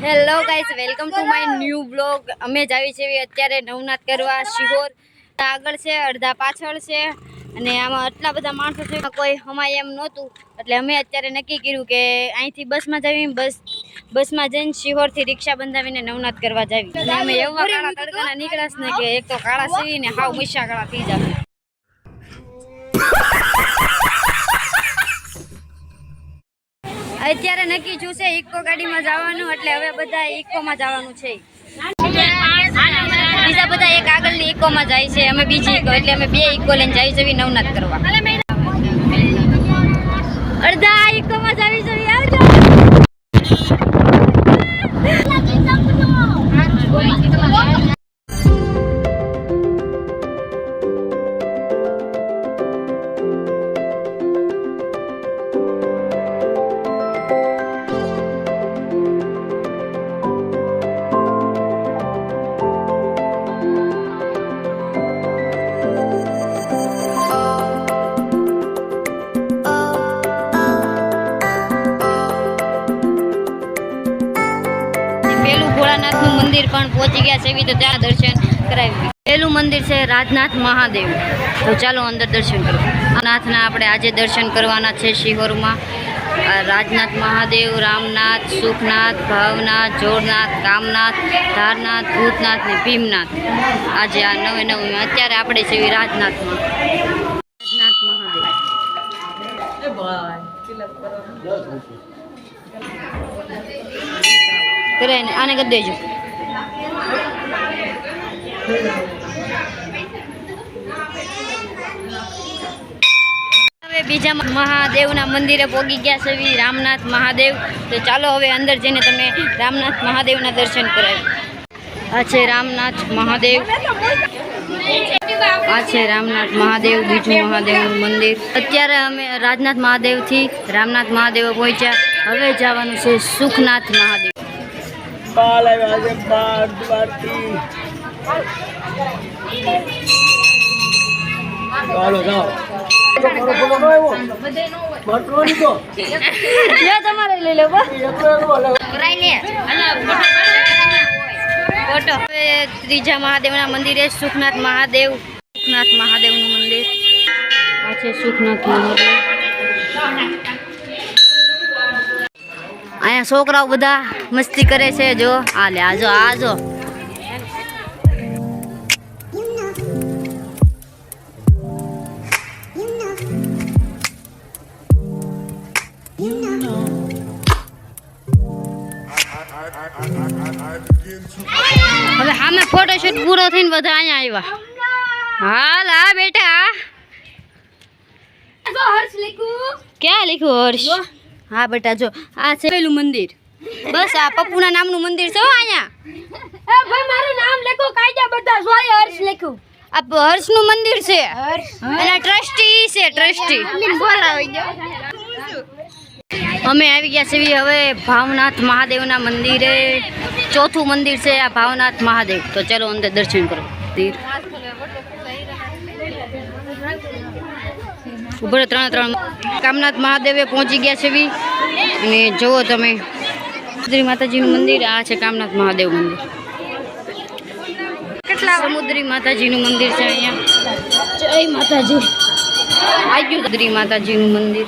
Hello guys, welcome to my new blog. અમે જ આવી છીએ અત્યારે નવનાથ કરવા શિહોર. આગળ છે, અડધા પાછળ છે, અને આમાં આટલા બધા માણસો છે, કોઈ હમાય એમ નહોતું. એટલે અમે અત્યારે નક્કી કર્યું કે અહીંથી બસમાં જઈએ, બસમાં જઈને શિહોરથી રિક્ષા બંધાવીને નવનાથ કરવા જાવી. અને અમે એવા કાળા તડકાના નીકળ્યા ને કે એક તો કાળા સીવીને હાવ મૈસા કાળા થઈ જાય. અત્યારે નક્કી છું છે ઇકો ગાડીમાં જવાનું, એટલે હવે બધા ઇકોમાં જવાનું છે. બીજા બધા એક આગળની ઇકોમાં જાય છે, અમે બીજી ઇકો, એટલે અમે બે ઇકો લઈને જઈ જવી નવનાથ કરવા. અડધા ઇકોમાં જવી જવી આવજો. ભોળાનાથનું મંદિર પણ પહોંચી ગયા છે, તો ત્યાં દર્શન કરાવી. પહેલું મંદિર છે રાજનાથ મહાદેવ. તો ચાલો અંદર દર્શન કરો. નાથના આપણે આજે દર્શન કરવાના છે શિહોરમાં. રાજનાથ મહાદેવ, રામનાથ, સુખનાથ, ભાવનાથ, જોરનાથ, કામનાથ, ધારનાથ, ભૂતનાથ ને ભીમનાથ. આજે આ નવે નવું અત્યારે આપણે છે રાજનાથમાં. રાજનાથ મહાદેવ કરે ને આને કરી દેજો. હવે બીજા મહાદેવના મંદિરે પહોંચી ગયા છે રામનાથ મહાદેવ. તો ચાલો હવે અંદર જઈને તમને રામનાથ મહાદેવના દર્શન કરાવી. આ છે રામનાથ મહાદેવ, આ છે રામનાથ મહાદેવ, બીજું મહાદેવનું મંદિર. અત્યારે અમે રાજનાથ મહાદેવથી રામનાથ મહાદેવ પહોંચ્યા. હવે જવાનું છે સુખનાથ મહાદેવ. તમારે લઈ લો ફોટો. હવે ત્રીજા મહાદેવના મંદિરે સુખનાથ મહાદેવ, સુખનાથ મહાદેવનું મંદિર. આ છે સુખનાથ મહાદેવ. અહીંયા છોકરાઓ બધા મસ્તી કરે છે. જો આ લે, આજો આજો. હવે આમે ફોટોશૂટ પૂરો થઈને બધા અહીંયા આવ્યા. હાલ હા બેટા, ક્યાં લીખું હર્ષ? હા બેટા, જો આ છે પેલું મંદિર. બસ આ પપ્પુના નામનું મંદિર છે અહીંયા. મારું નામ લખો, કાયદા બધા સોય હર્ષ લખું. આ હર્ષનું મંદિર છે, એના ટ્રસ્ટી છે, ટ્રસ્ટી. અમે આવી ગયા છીએ હવે ભાવનાથ મહાદેવના મંદિરે. ચોથું મંદિર છે આ ભાવનાથ મહાદેવ. તો ચાલો અંદર દર્શન કરો. ઉપર ત્રણ કામનાથ મહાદેવે પહોંચી ગયા છે. અને જુઓ તમે સમુદ્રી માતાજીનું મંદિર. આ છે કામનાથ મહાદેવ મંદિર. સમુદ્રી માતાજીનું મંદિર છે અહીંયા. જય માતાજી. આવ્યું સમુદ્રી માતાજીનું મંદિર.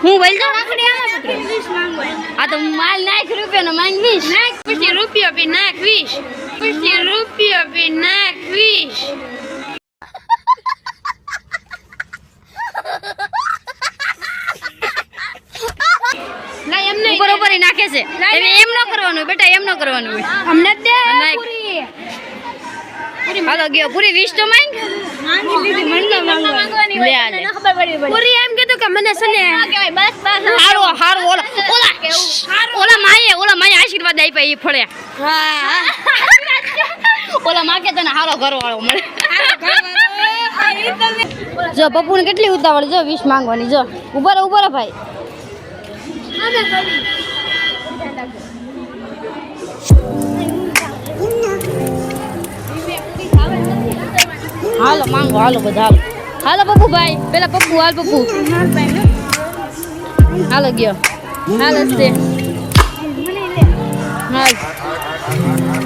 હું બોલતો આ તો માલ નાખ રૂપિયાનો માંગ 20. નાખ પછી રૂપિયો બી નાખ 20. પછી રૂપિયો બી નાખ 20. ઉપર ઉપર નાખે છે. એમ ન કરવાનું બેટા, એમ ન કરવાનું હોય. અમને દે પૂરી. હાલો ગયો પૂરી 20 તો માંગ. પૂરી એમ કીધું કે મને સને બસ બસ હારો હારો. ઓલા માએ આશીર્વાદ આપ્યા એ ફળ્યા. ઓલા માગે તને હારો ઘરવાળો મળે. જો પપ્પુને કેટલી ઉતાવળ. જો 20 માંગવાની. જો ઉભા ભાઈ. હાલો માંગો, હાલો બધા હાલો. હાલો પપ્પુ ભાઈ, પેલા પપ્પુ હાલ પપ્પુ. હાલો ગયો. હાલો છે. હા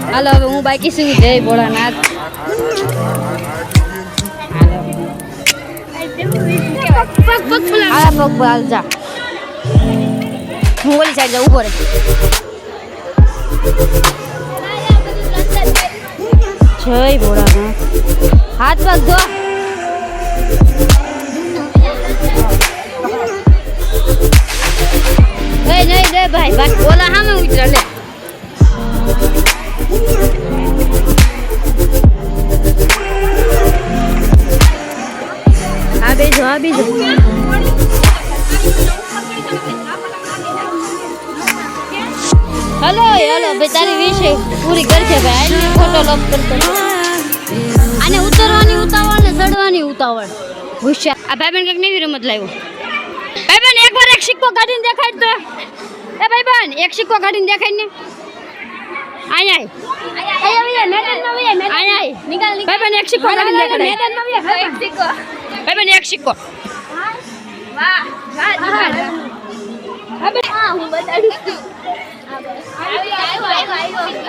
હાલો હવે હું બાકી છું જય ભોળાનાથ હાલ જા હું ઓલી સાઈડ જા ઉભો રે જય ભોળાનાથ હાથ પગ ધો નહીં રે ભાઈ ભાઈ ઓલા સામે ઉતરે લે આ બીજો હલો ભાઈ તારી વિશે પૂરી કરશે ભાઈ આને ફોટો લોક કરતો આને ઉતરવાની ઉતાવળ ને ચડવાની ઉતાવળ હોશિયાર આ ભાઈબંધ કંઈક નવી રમત લાવ્યો ભાઈબંધ એકવાર એક સિક્કો કાઢીને દેખાડ તો એ ભાઈબંધ એક સિક્કો કાઢીને દેખાડ ને ભાઈબંધ એક સિક્કો કાઢીને દેખાડ ભાઈબંધ એક સિક્કો વાહ હું બતાડું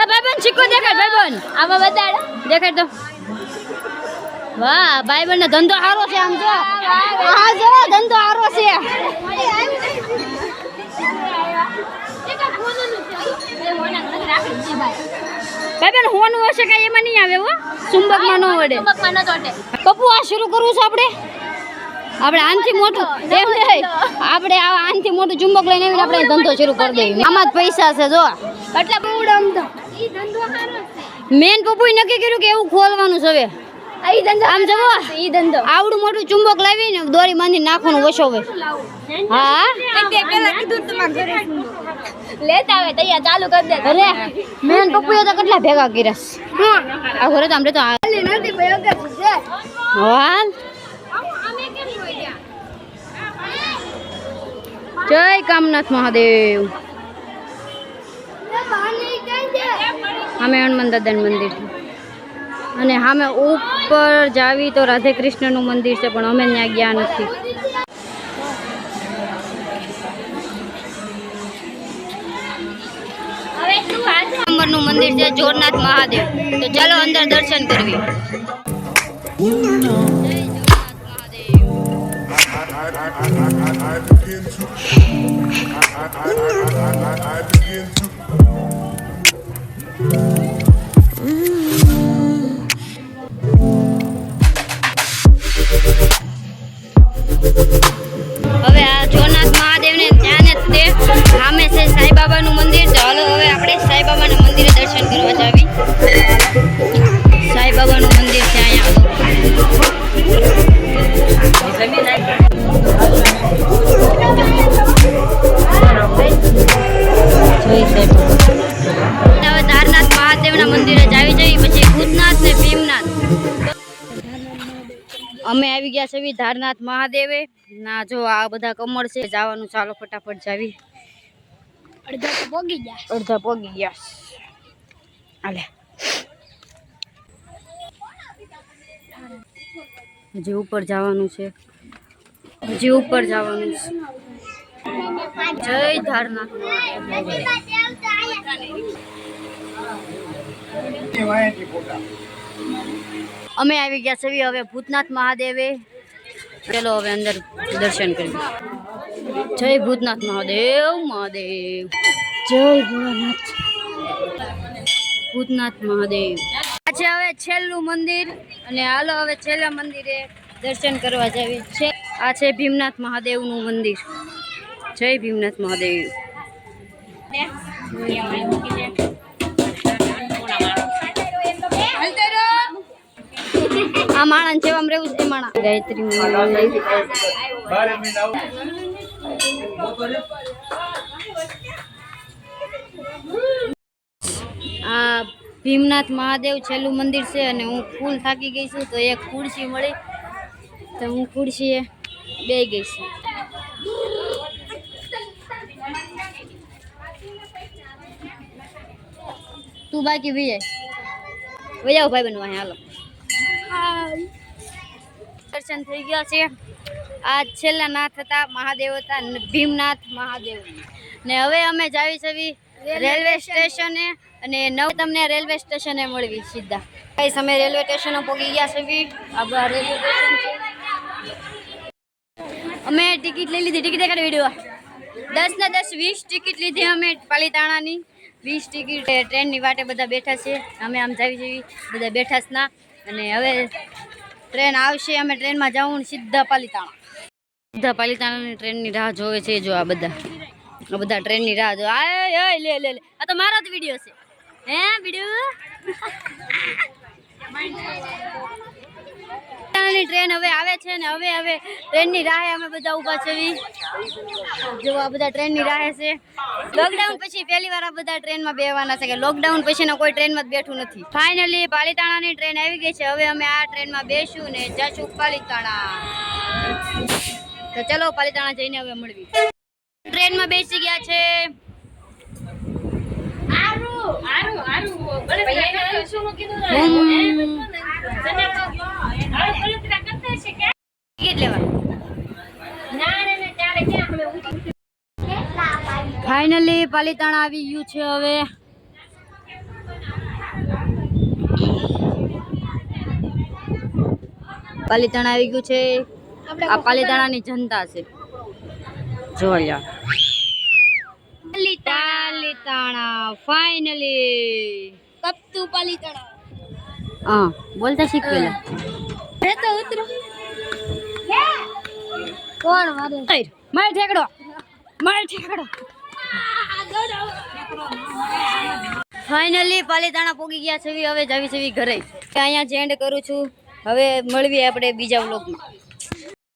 ભાઈબંધ સિક્કો દેખાડ ભાઈબંધ આમાં બતાડ દેખાડ તો વાહ ભાઈબંધ નો ધંધો સારો છે આમ જો હા જો ધંધો સારો છે ભાઈબંધ હોનું હશે કઈ એમાં નહીં આવે હો ચુંબકમાં ન વડે પપ્પુ આ શરૂ કરવું છે આપણે આનથી મોટું એમ નહીં આપણે આનથી મોટું ચુંબક લઈને આવીને આપણે ધંધો શરૂ કરી દઈએ આમાં જ પૈસા છે જો એટલે મેન પપ્પુએ નક્કી કર્યું કે એવું ખોલવાનું છે હવે આમ જવો આવડું મોટું ચુંબક લાવીને દોરી બાંધી નાખવાનું ઓછો હોય હા લેતા આવે તૈયાર ચાલુ કરી દે અરે મેન પપ્પુએ તો કેટલા ભેગા કર્યા આ ઘરે તો આમરે તો હાલ જય કામનાથ મહાદેવ અમે હનુમાન દાદાનું મંદિર છે અને સામે ઉપર જાવી તો રાધે કૃષ્ણનું મંદિર છે પણ અમે ત્યાં ગયા નથી નંબરનું મંદિર છે જોરનાથ મહાદેવ તો ચાલો અંદર દર્શન કરવી હવે આ જોરનાથ મહાદેવ ને ત્યાં ને તે સામે છે સાંઈબાબાનું મંદિર તો હાલો હવે આપણે સાંઈબાબાના મંદિરે દર્શન કરવા જાવી સાંઈબાબાનું મંદિર છે અહીંયા હવે ધારનાથ મહાદેવના મંદિરે જાવી જઈએ પછી ભૂતનાથ ને ભીમનાથ અમે આવી ગયા છે ધારનાથ મહાદેવે ના જો આ બધા કમળ છે જવાનું ચાલો ફટાફટ જાવી અડધા પોગી ગયા હાલે હજી ઉપર જવાનું છે જય ધારનાથ અમે આવી ગયા છે હવે ભૂતનાથ મહાદેવે ચલો હવે અંદર દર્શન કરીએ જય ભૂતનાથ મહાદેવ જય ભૂતનાથ મહાદેવ આ છે હવે છેલ્લું મંદિર અને હાલો હવે છેલ્લા મંદિરે દર્શન કરવા જાવી છે આ છે ભીમનાથ મહાદેવનું મંદિર જય ભીમનાથ મહાદેવ આ માણસ જેવા રહેવું છે માણસ ગાયત્રી આ ભીમનાથ મહાદેવ છેલ્લું મંદિર છે અને હું ફૂલ થાકી ગઈ છું તો એક ખુરશી મળી તો હું ખુરશીએ બેસી ગઈ છું તું બાકી વૈયા ભાઈ બનવા હાલો દર્શન થઈ ગયા છે આ છેલ્લા નાથ હતા મહાદેવ હતા ભીમનાથ મહાદેવ ને હવે અમે જાવી છે રેલવે સ્ટેશને અને નવ તમને રેલવે સ્ટેશને મળવી સીધા કઈ સમય રેલવે સ્ટેશને પહોંચી ગયા છે આ રેલવે સ્ટેશન છે અમે ટિકિટ લઈ લીધી ટિકિટ દેખાડ વિડીયો 10 ને 10 20 ટિકિટ લીધી અમે પાલીતાણાની 20 ટિકિટ ટ્રેનની વાટે બધા બેઠા છે અમે આમ જાવી જેવી બધા બેઠા છે ના અને હવે ટ્રેન આવશે અમે ટ્રેનમાં જાવું સીધા પાલીતાણાની ટ્રેનની રાહ જોવે છે જો આ બધા ટ્રેનની રાહ જો આ લે આ તો મારો જ વિડીયો છે હે વિડીયો ટ્રેન હવે આવે છે ને હવે ટ્રેનની રાહે અમે બધા ઊભા છે જો આ બધા ટ્રેનની રાહે છે લોકડાઉન પછી પહેલી વાર આ બધા ટ્રેનમાં બેસવાના છે કે લોકડાઉન પછીનો કોઈ ટ્રેનમાં જ બેઠું નથી ફાઇનલી પાલીતાણાની ટ્રેન આવી ગઈ છે હવે અમે આ ટ્રેનમાં બેસું ને જશું પાલીતાણા તો ચલો પાલીતાણા જઈને હવે મળવી ટ્રેનમાં બેસી ગયા છે ફાઇનલી પાલીતાણા આવી ગયું છે હવે પાલીતાણા આવી ગયું છે આ પાલીતાણાની જનતા છે જોયા પાલીતાણા ફાઇનલી કપતું પાલીતાણા હા બોલતા શીખ પેલા રે તો ઉતરો કોણ મારે ઠેકડો ફાઇનલી પાલીતાણા પહોંચી ગયા છે હવે જાવી છે ઘરે અહીંયા જ એન્ડ કરું છું હવે મળવી આપણે બીજા વ્લોગમાં